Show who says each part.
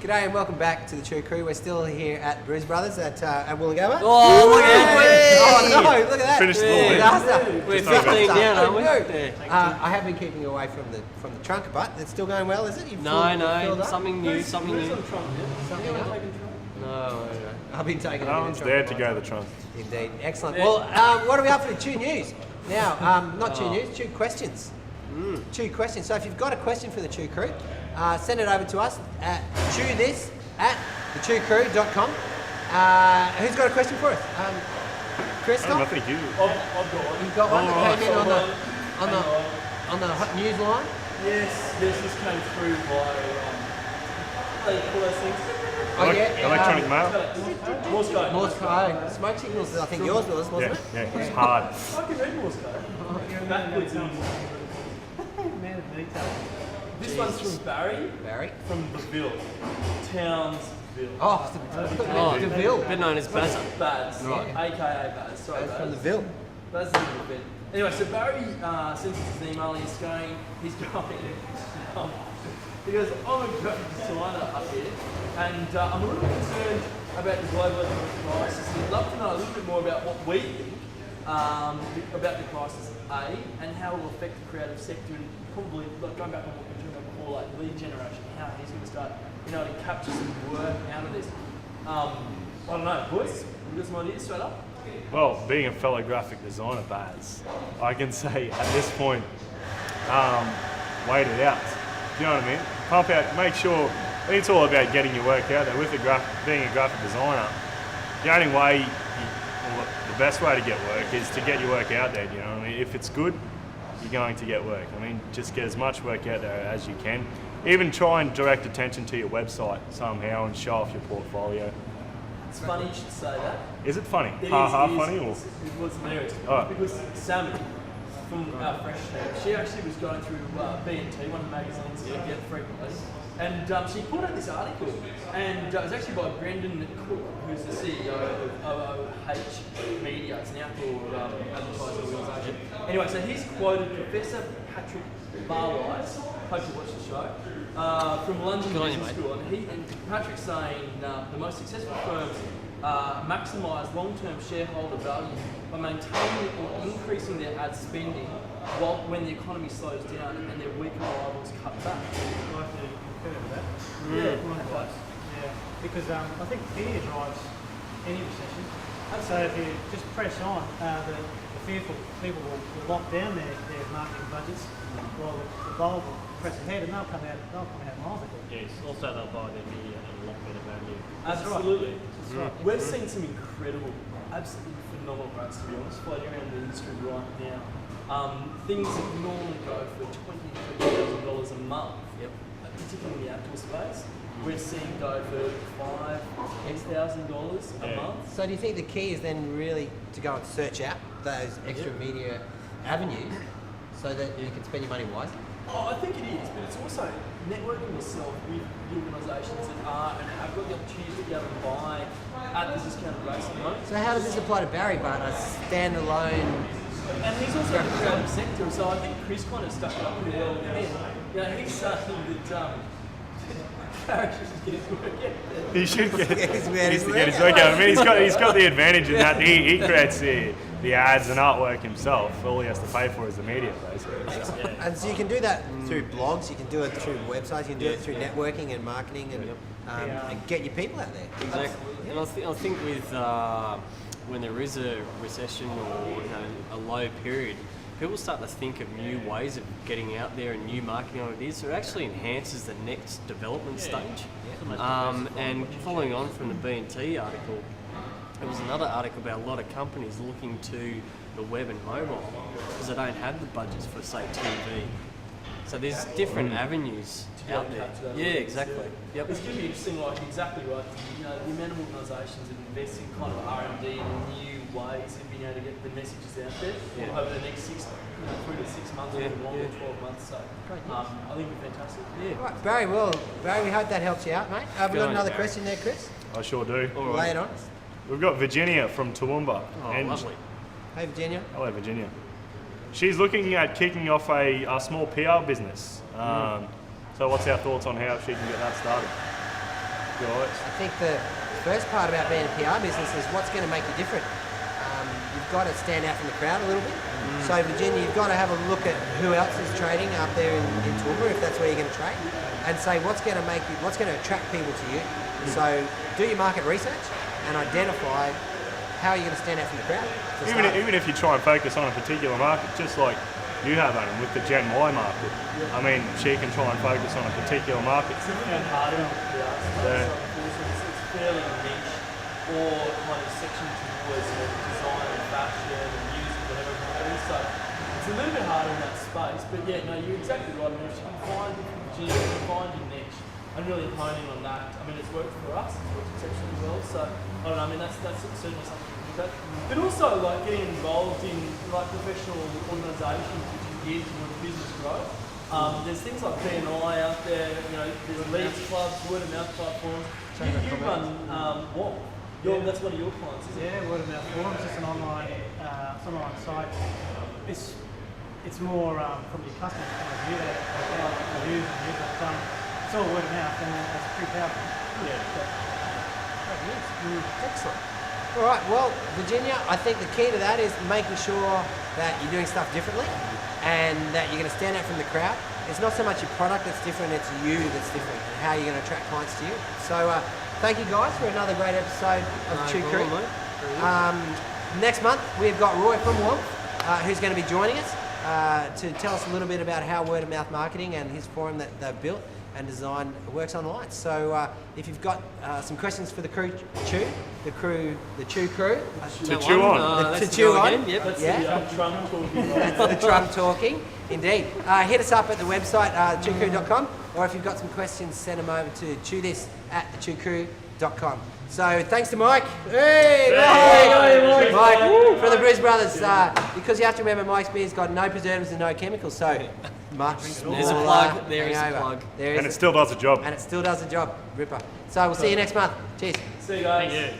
Speaker 1: G'day and welcome back to the True Crew. We're still here at Brews Brothers at Wollongabba.
Speaker 2: Oh, look at
Speaker 1: Oh no, look at that.
Speaker 3: Finished the ball.
Speaker 1: Disaster.
Speaker 2: We're 15 down, aren't we?
Speaker 1: I have been keeping away from the trunk, but it's still going well, is it? You've filled up?
Speaker 2: something new.
Speaker 1: Something else?
Speaker 2: No.
Speaker 1: I've been taking
Speaker 3: No one's there to go to the trunk.
Speaker 1: Indeed. Excellent. Well, what are we up for? Chew News. Now, not Chew News, Chew Questions. Chew Questions. So if you've got a question for the Chew Crew, send it over to us at chewthis@thechewcrew.com. Who's got a question for us? Chris?
Speaker 3: I think you.
Speaker 4: I've got one.
Speaker 1: You've got one that came in on the hot news line?
Speaker 4: Yes, this came through by, they call those things?
Speaker 1: Oh yeah.
Speaker 3: Electronic mail?
Speaker 4: Morse code.
Speaker 1: Morse code. Smoke signals, I think yours was, wasn't it?
Speaker 3: Yeah, it's hard.
Speaker 4: I can read Morse code. Backwards and this one's from Barry.
Speaker 1: Barry?
Speaker 4: From the Ville. Townsville.
Speaker 1: Oh, the Ville.
Speaker 2: Better known as Bazza.
Speaker 4: Baz.
Speaker 1: Right.
Speaker 4: AKA Baz. Sorry,
Speaker 1: That's
Speaker 4: Baz.
Speaker 1: from the Ville.
Speaker 4: Baz is a little bit. Anyway, so Barry sends us his email. He's going. He goes, I'm a graphic designer up here, and I'm a little concerned about the global economic crisis. I'd love to know a little bit more about what we think about the crisis, A, and how it will affect the creative sector, and probably like going back on what we were talking about before, like lead generation, how he's going to start, to capture some work out of this. I don't know, boys. You got some ideas straight up?
Speaker 3: Well, being a fellow graphic designer, Baz, I can say at this point, wait it out. Do you know what I mean? Pump out, make sure. I think it's all about getting your work out there. With being a graphic designer, the only way, the best way to get work is to get your work out there. Do you know what I mean? If it's good, you're going to get work. I mean, just get as much work out there as you can. Even try and direct attention to your website somehow and show off your portfolio.
Speaker 4: It's funny you should say that.
Speaker 3: Is it funny?
Speaker 4: It
Speaker 3: Ha
Speaker 4: is,
Speaker 3: funny?
Speaker 4: It was hilarious.
Speaker 3: Oh.
Speaker 4: Because Sammy from Fresh Street, she actually was going through B&T, one of the magazines that I get frequently, and she put out this article, and it was actually by Brendan Cook, who's the CEO of OOH Media. It's an outdoor advertising organisation. Anyway, so he's quoted Professor Patrick Barwise, hope you watch the show, from London Business School, and Patrick's saying the most successful firms maximise long-term shareholder value by maintaining or increasing their ad spending when the economy slows down and their weaker rivals cut back.
Speaker 5: I can concur with that.
Speaker 4: Yeah.
Speaker 5: Because I think fear drives any recession. So if you just press on, the fearful people will lock down their marketing budgets, while the bold will press ahead, and they'll come out miles ahead.
Speaker 6: Yes, also they'll buy their media at a lot better value.
Speaker 4: Absolutely. That's right. We've seen some incredible, absolutely phenomenal rates, to be honest, floating around the industry right now. Things that normally go for $20,000 a month, particularly in the outdoor space, we're seeing go for $5,000 a month.
Speaker 1: So do you think the key is then really to go and search out those extra media avenues so that you can spend your money wisely?
Speaker 4: Oh, I think it is, but it's also networking yourself with the organisations that are and have got the opportunity to be able to buy at the discounted rates at the moment.
Speaker 1: So how does this apply to Barry, but a standalone?
Speaker 4: And he's also in the creative sector, so I think Chris kind of stuck it up pretty well with him. He's saying that Barry should just get his work out.
Speaker 3: He should get
Speaker 1: Get his
Speaker 3: he needs to get his work out. I mean, he's got the advantage in that he creates the ads and artwork himself. All he has to pay for is the media, basically.
Speaker 1: And so you can do that through blogs, you can do it through websites, you can do it through networking and marketing and get your people out there.
Speaker 2: Exactly. And I think with when there is a recession or a low period, people start to think of new ways of getting out there and new marketing ideas. So it actually enhances the next development stage. And following on from the B&T article, there was another article about a lot of companies looking to the web and mobile because they don't have the budgets for, say, TV. So there's different avenues out there. Yeah, exactly. Yep.
Speaker 4: It's going to be interesting, like exactly right. The amount of organisations that invest in kind of R&D and new ways of being able to get the messages out there over the next 3 to 6 months or longer, 12 months. So I think it'll be fantastic.
Speaker 1: Yeah. Right, Barry, we hope that helps you out, mate. We've got another question there, Chris.
Speaker 3: I sure do.
Speaker 1: Lay it on.
Speaker 3: We've got Virginia from Toowoomba.
Speaker 2: Oh, lovely.
Speaker 1: Hey, Virginia.
Speaker 3: Hello, Virginia. She's looking at kicking off a small PR business. So what's our thoughts on how she can get that started? guys.
Speaker 1: I think the first part about being a PR business is what's going to make you different. You've got to stand out from the crowd a little bit. So Virginia, you've got to have a look at who else is trading up there in Toowoomba, if that's where you're going to trade, and say what's going to attract people to you. So do your market research and identify how you're going to stand out from the crowd.
Speaker 3: Even if you try and focus on a particular market, just like you have, Adam, with the Gen Y market. I mean, she can try and focus on a particular market.
Speaker 4: It's even harder with PR. It's fairly niche or kind of sectioned towards design and fashion and music, whatever it might be. So it's a little bit harder in that space. But yeah, no, you're exactly right. I mean, if you can find your niche and really honing on that, I mean, it's worked for us. It's worked exceptionally well. So I don't know. I mean, that's certainly something. But also, like, getting involved in like professional organisations which engage in the business growth. There's things like BNI out there. You know, there's leads clubs, word of mouth platforms. You run what? That's one of your clients, isn't it?
Speaker 5: Yeah, word of mouth forums. It's an online site. It's more from your customers' point of view. They like reviews and news, but it's all word of mouth, and it's pretty powerful.
Speaker 1: Excellent. All right, well, Virginia, I think the key to that is making sure that you're doing stuff differently and that you're going to stand out from the crowd. It's not so much your product that's different, it's you that's different and how you're going to attract clients to you. So thank you guys for another great episode of Chew Creek. Next month, we've got Roy from Womp, who's going to be joining us to tell us a little bit about how word of mouth marketing and his forum that they've built and design works online. So if you've got some questions for the crew, the Chew crew,
Speaker 3: To chew on.
Speaker 1: to chew on,
Speaker 2: Yep.
Speaker 4: That's the trunk talking.
Speaker 1: that's the trunk talking, indeed. Hit us up at the website, chewcrew.com, or if you've got some questions, send them over to chewthis@chewcrew.com. So thanks to Mike. Hey, Mike from the Brews Brothers. Because you have to remember, Mike's beer's got no preservatives and no chemicals, so much smaller.
Speaker 2: There's a plug. There is a
Speaker 1: hangover.
Speaker 2: plug.
Speaker 1: There is
Speaker 3: And it still does the job.
Speaker 1: and it still does the job. Ripper. So we'll see you next month. Cheers.
Speaker 4: See you guys.
Speaker 6: Thank you.